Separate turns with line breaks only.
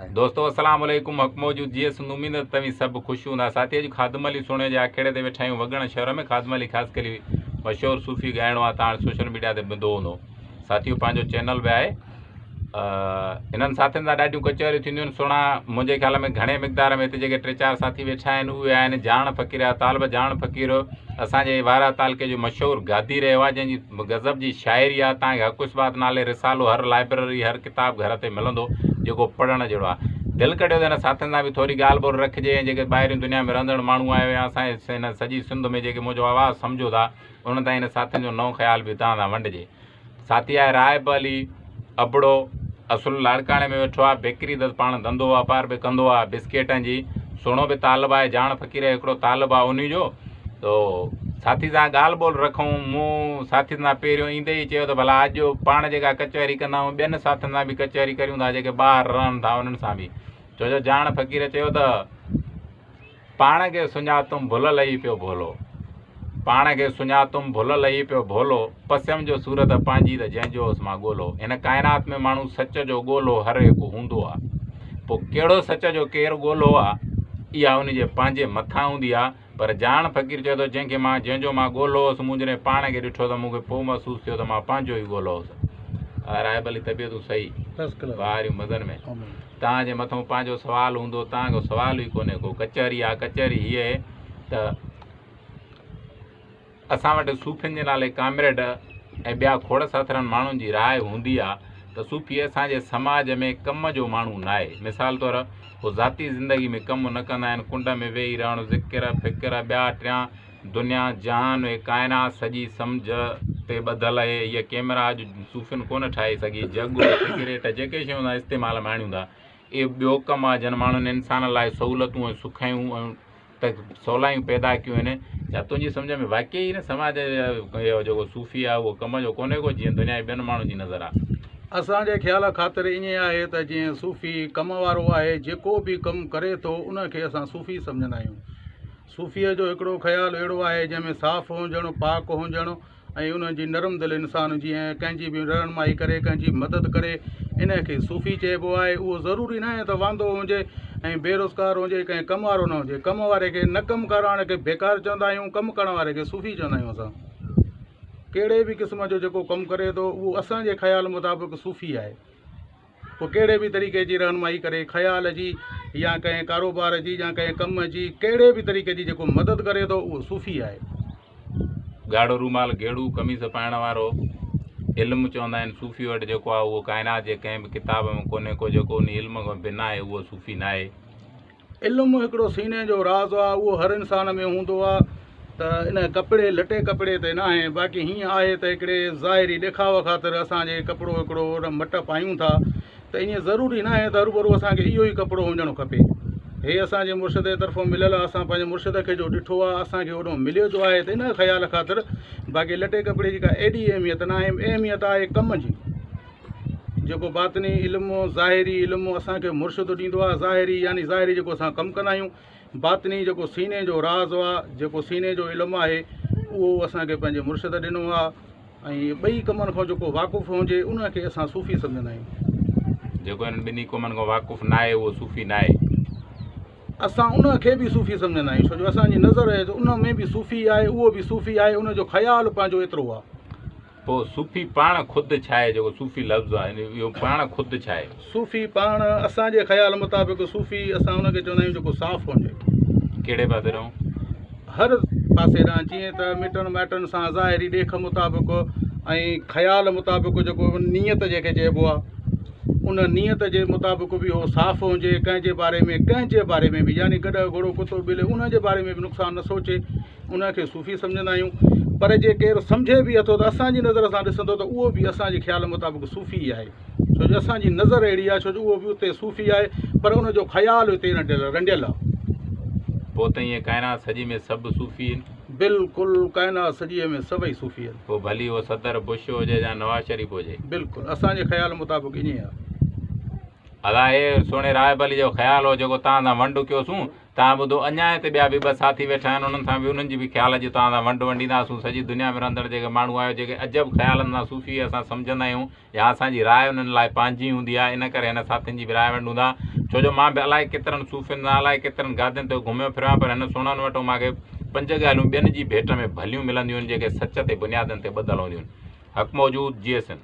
दोस्तों अस्सलाम वालेकुम। हक़ मौजूद जी सुन उम्मीद तव्हीं सब खुश हूंदा। साथी अॼु खादमली सोने जे आखेड़े ते वेठा आहियूं वगण शहर में। खादमली ख़ासि करे मशहूरु सूफ़ी ॻाइणो आहे, तव्हां सोशल मीडिया ते ॿुधो हूंदो। साथियों पंहिंजो चैनल बि आहे। इन्हनि साथियुनि सां ॾाढियूं कचहरियूं थींदियूं आहिनि। सुहिणा मुंहिंजे ख़्याल में घणे मिक़दार में हिते जेके 3-4 साथी वेठा आहिनि उहे आहिनि जान फ़क़ीर जा तालिब। जान फ़क़ीर असांजे वारा तालुके जो मशहूरु गादी रहियो आहे, जंहिंजी गज़ब जी शाइरी आहे। तव्हांखे हक़ इस्बात नाले रिसालो हर लाइब्रेरी हर किताब घर ते मिलंदो जेको पढ़ण जहिड़ो आहे। दिलि कढियो त हिन साथियुनि सां बि थोरी ॻाल्हि ॿोल रखिजे। ऐं जेके ॿाहिरियूं दुनिया में रहंदड़ माण्हू आया हुआ असांजे हिन सॼी सिंध में जेके मुंहिंजो आवाज़ु सम्झो था उन्हनि ताईं हिन साथियुनि जो नओं ख़्यालु बि तव्हां सां वंडिजे। साथी आहे रायब अली अबड़ो, असुल लाड़काणे में वेठो आहे। बेकरी त पाण धंधो वापार बि कंदो आहे बिस्केटनि जी। सुहिणो बि तालिब आहे। जान फ़क़ीर हिकिड़ो तालिब आहे उन जो। तो साथी सां ॻाल्हि ॿोल रखूं। मूं साथियुनि सां पहिरियों ईंदे ई चयो त भला अॼु पाण जेका कचहरी कंदा आहियूं ॿियनि साथियुनि सां बि कचहरी करियूं था जेके ॿाहिरि रहनि था उन्हनि सां बि। छो जो जान फ़क़ीर चयो त पाण खे सुञातुमि भुल लही पियो भोलो, पाण खे सुञातुमि भुल लही पियो भोलो, पसम जो सूरत पंहिंजी त जंहिंजो होसि मां ॻोल्हो। हिन काइनात में माण्हू सच जो ॻोल्हो हर हिकु हूंदो आहे। पोइ कहिड़ो सच जो केरु ॻोल्हो आहे इहा उनजे पंहिंजे मथां हूंदी आहे। पर जान फ़क़ीर चयो त जंहिंजो मां ॻोल्हो होसि मूं जॾहिं पाण खे ॾिठो त मूंखे पोइ महसूसु थियो त मां पंहिंजो ई ॻोल्हो होसि। राय भली तबियतूं सही ॿाहिरियूं मदन में तव्हांजे मथां पंहिंजो सुवालु हूंदो, तव्हांजो सुवालु ई कोन्हे को। कचहरी आहे कचहरी हीअ आहे त असां वटि सूफ़ियुनि जे नाले कामरेड ऐं ॿिया खोड़ साथरनि माण्हुनि जी राय हूंदी आहे त सूफ़ी असांजे समाज में कम जो माण्हू न आहे। मिसाल तौरु उहो ज़ाती ज़िंदगी में कमु न कंदा आहिनि। कुंड में वेही रहणु, ज़िक्र फ़िक्र ॿिया टिया दुनिया जहान ऐं काइनात सॼी सम्झ ते ॿधल आहे। हीअ कैमरा अॼु सूफ़ियुनि कोन ठाहे सघी। जग सिगरेट जेके शयूं था इस्तेमालु में आणियूं था इहो ॿियो कमु आहे जन माण्हुनि इंसान लाइ सहूलियतूं ऐं सुखायूं ऐं त सवलायूं पैदा कयूं आहिनि। छा तुंहिंजी सम्झ में वाक़ई न समाज जो जेको सूफ़ी आहे उहो कम जो कोन्हे को जीअं दुनिया जे ॿियनि माण्हुनि जी नज़र आहे?
असांजे ख़्याल ख़ातिर ईअं आहे त जीअं सूफ़ी कम वारो आहे, जेको बि कमु करे थो उनखे असां सूफ़ी सम्झंदा आहियूं। सूफ़ीअ जो हिकिड़ो ख़्यालु अहिड़ो आहे जंहिंमें साफ़ु हुजणु, पाक हुजणु ऐं उनजी नरम दिलि इंसानु जीअं कंहिंजी बि रहनुमाई करे, कंहिंजी मदद करे, इनखे सूफ़ी चइबो आहे। उहो ज़रूरी न आहे त वांदो हुजे ऐं बेरोज़गार हुजे, कंहिं कम वारो न हुजे। कम वारे खे न कमु करण वारे खे बेकार चवंदा आहियूं, कमु करण वारे खे सूफ़ी चवंदा आहियूं। असां कहिड़े बि क़िस्म जो जेको कमु करे थो उहो असांजे ख़्याल मुताबिक़ सूफ़ी आहे। पोइ कहिड़े बि तरीक़े जी रहनुमाई करे, ख़्याल जी या कंहिं कारोबार जी या कंहिं कम जी, कहिड़े बि तरीक़े जी जेको मदद करे थो उहो सूफ़ी आहे।
ॻाढ़ो रूमाल गेड़ू कमीज़ पाइण वारो इल्मु चवंदा आहिनि सूफ़ी वटि जेको आहे उहो काइनात जे कंहिं बि किताब में कोन्हे को। जेको उन इल्म खां बिना आहे उहो सूफ़ी न आहे।
इल्मु हिकिड़ो सीने जो राज़ आहे, उहो हर इंसान में हूंदो आहे। त इन कपिड़े लटे कपिड़े ते न आहे। बाक़ी हीअं आहे त हिकिड़े ज़ाहिरी ॾेखाव ख़ातिर असांजे कपिड़ो हिकिड़ो मट पायूं था त ईअं ज़रूरी न आहे त हरूभरू असांखे इहो ई कपिड़ो हुजणो खपे। हे असांजे मुर्शिद जे तरफ़ां मिलियल आहे। असां पंहिंजे मुर्शिद खे जो ॾिठो आहे असांखे ओॾो मिलियो जो आहे त इन ख़्याल ख़ातिर। बाक़ी लटे कपिड़े जी का एॾी अहमियत न आहे। अहमियत आहे कम जी। जेको बातिनी इल्मु, ज़ाहिरी इल्मु असांखे मुर्शिद ॾींदो आहे। ज़ाहिरी यानी ज़ाहिरी जेको असां कमु कंदा आहियूं, बातिनी जेको सीने जो राज़ आहे, जेको सीने जो इल्मु आहे उहो असांखे पंहिंजे मुर्शिद ॾिनो आहे। ऐं ॿई कमनि खां जेको वाक़ुफ़ु हुजे उनखे असां सूफ़ी सम्झंदा आहियूं।
जेको हिन ॿिन्ही कमनि खां वाक़ुफ़ु न आहे उहो सूफ़ी न आहे।
असां उनखे बि सूफ़ी सम्झंदा आहियूं। छो जो असांजी नज़र आहे त उन में बि सूफ़ी आहे, उहो बि सूफ़ी आहे। उनजो ख़्यालु पंहिंजो एतिरो आहे।
पोइ सूफ़ी पाण ख़ुदि छा आहे? जेको सूफ़ी लफ़्ज़ आहे इहो पाण ख़ुदि छा आहे?
सूफ़ी पाण असांजे ख़्याल मुताबिक़ सूफ़ी असां उनखे चवंदा आहियूं जेको साफ़ु हुजे।
कहिड़े पासे रहूं?
हर पासे ॾांहुं। जीअं त मिटनि माइटनि सां ज़ाहिरी ॾेख मुताबिक़ ऐं ख़्याल मुताबिक़ जेको नियत जेके चइबो आहे उन नियत जे मुताबिक़ बि उहो साफ़ु हुजे। कंहिंजे बारे में बि यानी गॾु घोड़ो कुतो ॿिले उनजे बारे में बि नुक़सानु न सोचे, उनखे सूफ़ी सम्झंदा आहियूं। पर जे केरु सम्झे बि अथो त असांजी नज़र सां ॾिसंदो त उहो बि असांजे ख़्याल मुताबिक़ सूफ़ी ई आहे। छो जो असांजी नज़र अहिड़ी आहे, छो जो उहो बि उते सूफ़ी आहे पर उनजो ख़्यालु हिते रंडियल आहे।
पोइ त ईअं काइनात सॼी में सभु सूफ़ी आहिनि?
बिल्कुलु काइनात सॼीअ में सभई सूफ़ी आहिनि।
पोइ भली उहो सदर बुश हुजे या नवाज़ शरीफ़ हुजे,
बिल्कुलु असांजे ख़्याल मुताबिक़ ईअं आहे।
अदा हे सुहिणे रायब अली जो ख़्यालु हो जेको तव्हां सां वंड कयोसीं त तव्हां ॿुधो अञा हिते ॿिया बि ॿ साथी वेठा आहिनि, उन्हनि सां बि उन्हनि जी बि ख़्याल जी तव्हां सां वंड वंडींदासूं। सॼी दुनिया में रहंदड़ जेके माण्हू आहियो, जेके अजब ख़्यालनि सां सूफ़ी असां सम्झंदा आहियूं या असांजी राय उन्हनि लाइ पंहिंजी हूंदी आहे, इन करे हिन साथियुनि जी बि राय वंडूं था। छो जो मां बि अलाए केतिरनि सूफ़ियुनि सां अलाए केतिरनि गादियुनि ते घुमियो फिरियो आहियां, पर हिन सुहिणनि वटि मूंखे 5 ॻाल्हियूं ॿियनि जी भेट में भलियूं मिलंदियूं आहिनि, जेके सच ते बुनियादनि ते ॿधल हूंदियूं आहिनि। हक़ मौजूद GSN।